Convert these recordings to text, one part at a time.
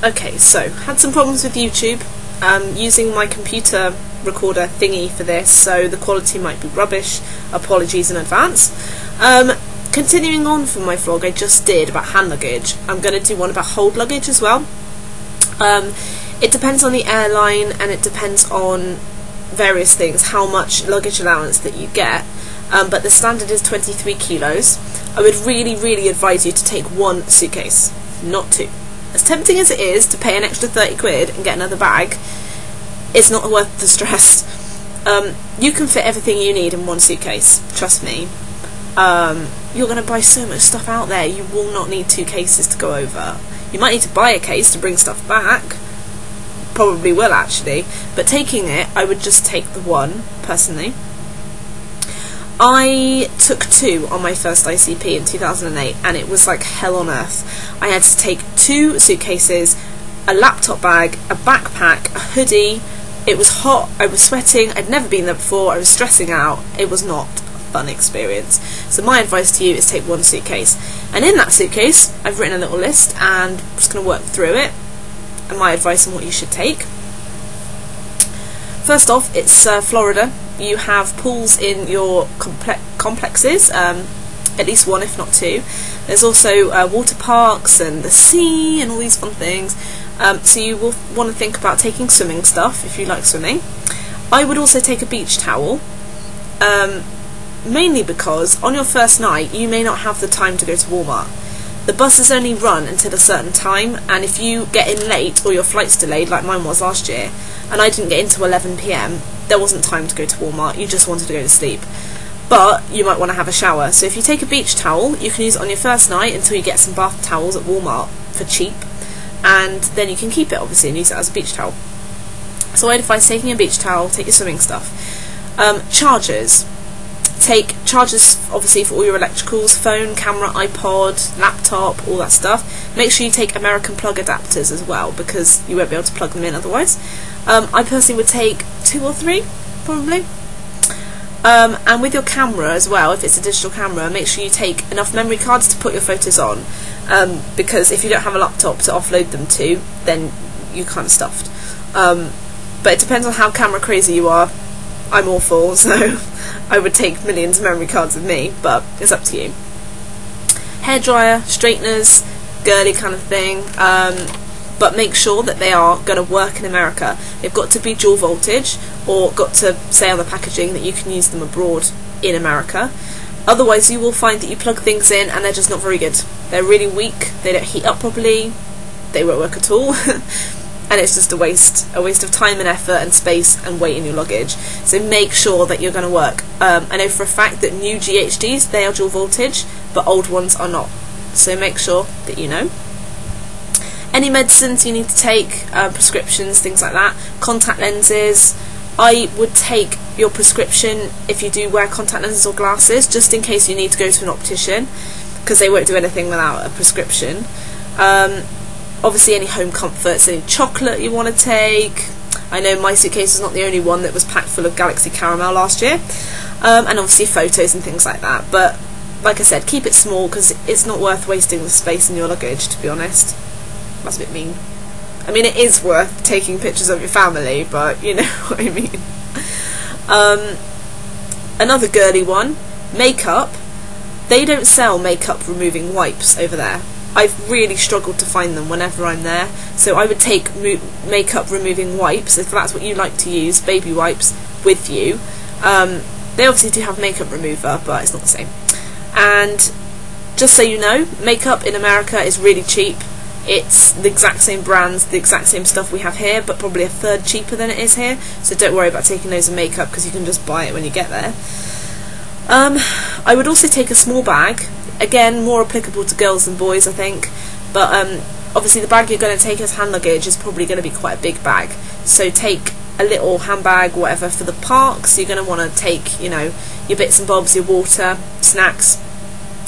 Okay, so had some problems with YouTube. Using my computer recorder thingy for this, so the quality might be rubbish. Apologies in advance. Continuing on from my vlog I just did about hand luggage, I'm going to do one about hold luggage as well. It depends on the airline and it depends on various things, how much luggage allowance that you get, but the standard is 23 kilos. I would really advise you to take one suitcase, not two. As tempting as it is to pay an extra 30 quid and get another bag, it's not worth the stress. You can fit everything you need in one suitcase, trust me. You're going to buy so much stuff out there, you will not need two cases to go over. You might need to buy a case to bring stuff back, probably will actually, but taking it, I would just take the one, personally. I took two on my first ICP in 2008 and it was like hell on earth. I had to take two suitcases, a laptop bag, a backpack, a hoodie. It was hot, I was sweating, I'd never been there before, I was stressing out. It was not a fun experience. So my advice to you is take one suitcase. And in that suitcase, I've written a little list and I'm just going to work through it and my advice on what you should take. First off, it's Florida. You have pools in your complexes, at least one if not two. There's also water parks and the sea and all these fun things, so you will want to think about taking swimming stuff if you like swimming. I would also take a beach towel, mainly because on your first night you may not have the time to go to Walmart. The buses only run until a certain time, and if you get in late or your flight's delayed like mine was last year, and I didn't get in till 11 PM, there wasn't time to go to Walmart, you just wanted to go to sleep. But you might want to have a shower, so if you take a beach towel, you can use it on your first night until you get some bath towels at Walmart for cheap, and then you can keep it obviously and use it as a beach towel. So I'd advise taking a beach towel, take your swimming stuff. Chargers. Take chargers obviously for all your electricals, phone, camera, iPod, laptop, all that stuff. Make sure you take American plug adapters as well, because you won't be able to plug them in otherwise. I personally would take 2 or 3 probably. And with your camera as well, if it's a digital camera, make sure you take enough memory cards to put your photos on, because if you don't have a laptop to offload them to, then you're kind of stuffed. But it depends on how camera crazy you are. I'm awful, so I would take millions of memory cards with me, but it's up to you. Hairdryer, straighteners, girly kind of thing, but make sure that they are going to work in America. They've got to be dual voltage, or got to say on the packaging that you can use them abroad in America. Otherwise you will find that you plug things in and they're just not very good. They're really weak, they don't heat up properly, they won't work at all. And it's just a waste of time and effort and space and weight in your luggage. So make sure that you're going to work. I know for a fact that new GHDs, they are dual voltage, but old ones are not. So make sure that you know. Any medicines you need to take, prescriptions, things like that. Contact lenses. I would take your prescription if you do wear contact lenses or glasses, just in case you need to go to an optician, because they won't do anything without a prescription. Obviously any home comforts, any chocolate you want to take. I know my suitcase is not the only one that was packed full of Galaxy Caramel last year. And obviously photos and things like that. But like I said, keep it small because it's not worth wasting the space in your luggage, to be honest. That's a bit mean. I mean, it is worth taking pictures of your family, but you know what I mean. Another girly one, makeup. They don't sell makeup removing wipes over there. I've really struggled to find them whenever I'm there, so I would take makeup removing wipes, if that's what you like to use, baby wipes, with you. They obviously do have makeup remover, but it's not the same. And just so you know, makeup in America is really cheap. It's the exact same brands, the exact same stuff we have here, but probably a third cheaper than it is here, so don't worry about taking loads of makeup because you can just buy it when you get there. I would also take a small bag. Again, more applicable to girls than boys, I think, but obviously the bag you're going to take as hand luggage is probably going to be quite a big bag, so take a little handbag, whatever, for the parks. You're going to want to take, you know, your bits and bobs, your water, snacks,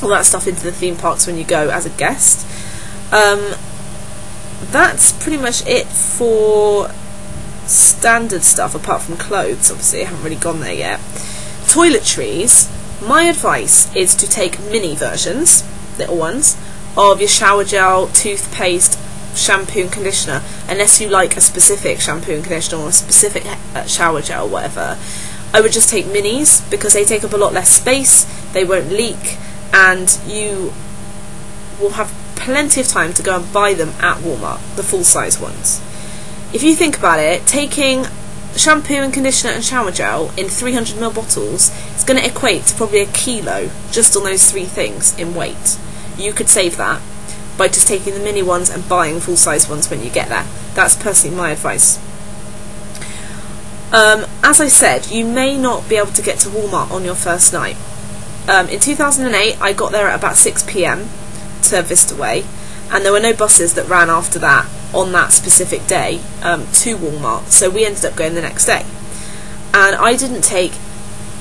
all that stuff into the theme parks when you go as a guest. That's pretty much it for standard stuff, apart from clothes. Obviously I haven't really gone there yet. Toiletries. My advice is to take mini versions, little ones, of your shower gel, toothpaste, shampoo and conditioner, unless you like a specific shampoo and conditioner or a specific shower gel or whatever, I would just take minis, because they take up a lot less space, they won't leak, and you will have plenty of time to go and buy them at Walmart, the full size ones. If you think about it, taking shampoo and conditioner and shower gel in 300ml bottles is going to equate to probably a kilo just on those three things in weight. You could save that by just taking the mini ones and buying full size ones when you get there. That's personally my advice. As I said, you may not be able to get to Walmart on your first night. In 2008 I got there at about 6 PM to Vista Way, and there were no buses that ran after that on that specific day to Walmart, so we ended up going the next day. And I didn't take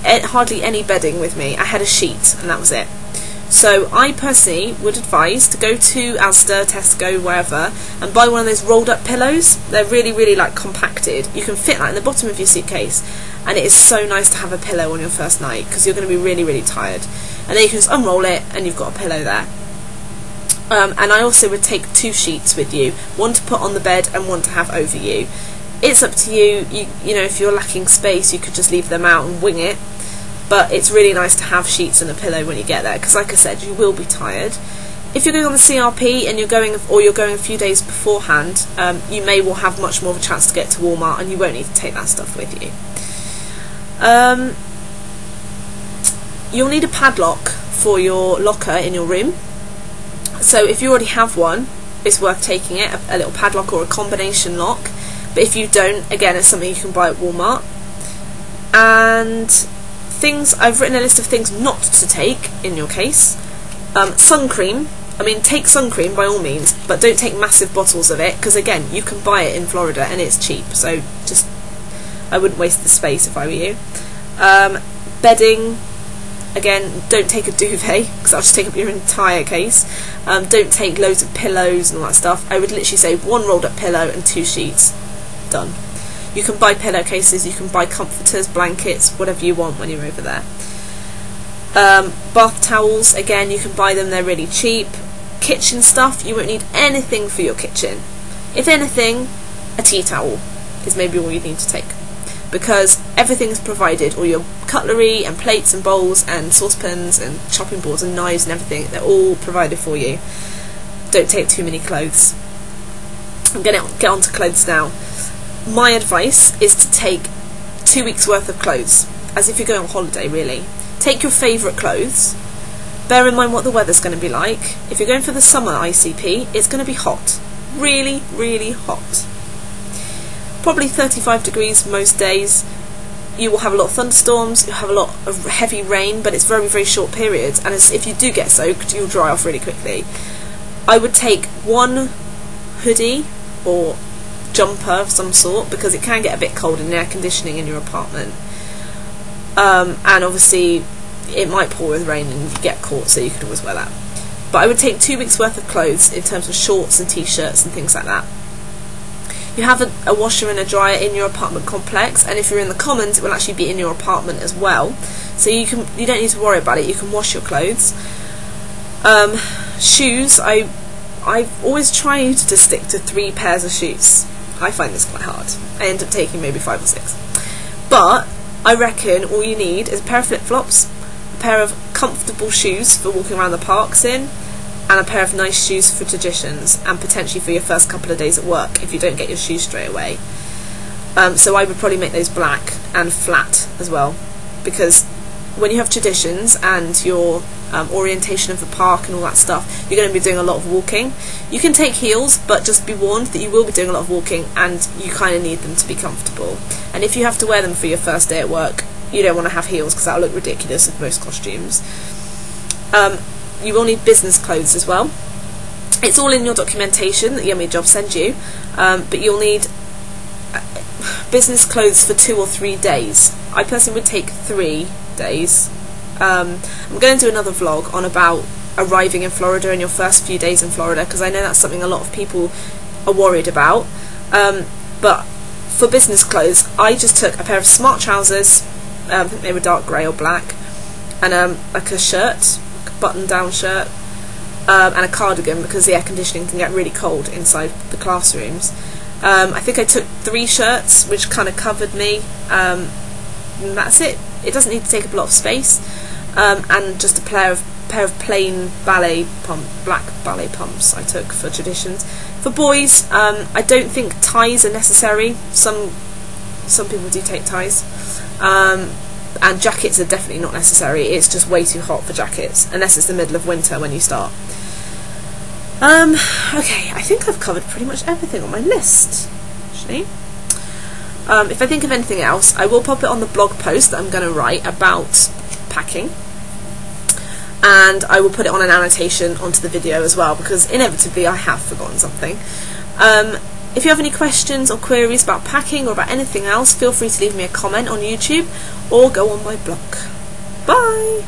hardly any bedding with me. I had a sheet and that was it. So I personally would advise to go to Asda, Tesco, wherever, and buy one of those rolled up pillows. They're really like compacted. You can fit that in the bottom of your suitcase, and it is so nice to have a pillow on your first night, because you're going to be really tired, and then you can just unroll it and you've got a pillow there. And I also would take 2 sheets with you, one to put on the bed and one to have over you. It's up to you. You know, if you're lacking space, you could just leave them out and wing it, but it's really nice to have sheets and a pillow when you get there, because like I said, you will be tired. If you're going on the CRP and you're going a few days beforehand, you may well have much more of a chance to get to Walmart, and you won't need to take that stuff with you. You'll need a padlock for your locker in your room. So if you already have one, it's worth taking it, a little padlock or a combination lock. But if you don't, again, it's something you can buy at Walmart. And things, I've written a list of things not to take in your case. Sun cream. I mean, take sun cream by all means, but don't take massive bottles of it, because again, you can buy it in Florida and it's cheap. So just, I wouldn't waste the space if I were you. Bedding. Again, don't take a duvet, because that'll just take up your entire case. Don't take loads of pillows and all that stuff. I would literally say 1 rolled up pillow and 2 sheets. Done. You can buy pillowcases, you can buy comforters, blankets, whatever you want when you're over there. Bath towels, again, you can buy them, they're really cheap. Kitchen stuff, you won't need anything for your kitchen. If anything, a tea towel is maybe all you need to take, because everything's provided. All your cutlery and plates and bowls and saucepans and chopping boards and knives and everything, they're all provided for you. Don't take too many clothes. I'm going to get on to clothes now. My advice is to take 2 weeks worth of clothes, as if you're going on holiday really. Take your favourite clothes. Bear in mind what the weather's going to be like. If you're going for the summer ICP, it's going to be hot. Really hot. Probably 35 degrees most days. You will have a lot of thunderstorms, you'll have a lot of heavy rain, but it's very short periods, and if you do get soaked, you'll dry off really quickly. I would take 1 hoodie or jumper of some sort, because it can get a bit cold in the air conditioning in your apartment. And obviously it might pour with rain and you get caught, so you could always wear that. But I would take 2 weeks worth of clothes in terms of shorts and t-shirts and things like that. You have a washer and a dryer in your apartment complex, and if you're in the Commons, it will actually be in your apartment as well. So you don't need to worry about it. You can wash your clothes. Shoes. I've always tried to stick to 3 pairs of shoes. I find this quite hard. I end up taking maybe 5 or 6. But I reckon all you need is a pair of flip-flops, a pair of comfortable shoes for walking around the parks in, and a pair of nice shoes for traditions, and potentially for your first couple of days at work if you don't get your shoes straight away. So I would probably make those black and flat as well, because when you have traditions and your orientation of the park and all that stuff, you're going to be doing a lot of walking. You can take heels, but just be warned that you will be doing a lot of walking, and you kind of need them to be comfortable. And if you have to wear them for your first day at work, you don't want to have heels, because that'll look ridiculous with most costumes. You will need business clothes as well. It's all in your documentation that Yummy Job sends you, but you'll need business clothes for 2 or 3 days. I personally would take 3 days. I'm going to do another vlog on about arriving in Florida and your first few days in Florida, because I know that's something a lot of people are worried about. But for business clothes, I just took a pair of smart trousers, I think they were dark grey or black, and like a shirt, like a button-down shirt, and a cardigan because the air conditioning can get really cold inside the classrooms. I think I took 3 shirts, which kind of covered me, and that's it. It doesn't need to take up a lot of space, and just a pair of plain black ballet pumps I took for traditions. For boys, I don't think ties are necessary. Some people do take ties, and jackets are definitely not necessary. It's just way too hot for jackets, unless it's the middle of winter when you start. Okay, I think I've covered pretty much everything on my list, actually. If I think of anything else, I will pop it on the blog post that I'm going to write about packing, and I will put it on an annotation onto the video as well, because inevitably I have forgotten something. If you have any questions or queries about packing or about anything else, feel free to leave me a comment on YouTube or go on my blog. Bye!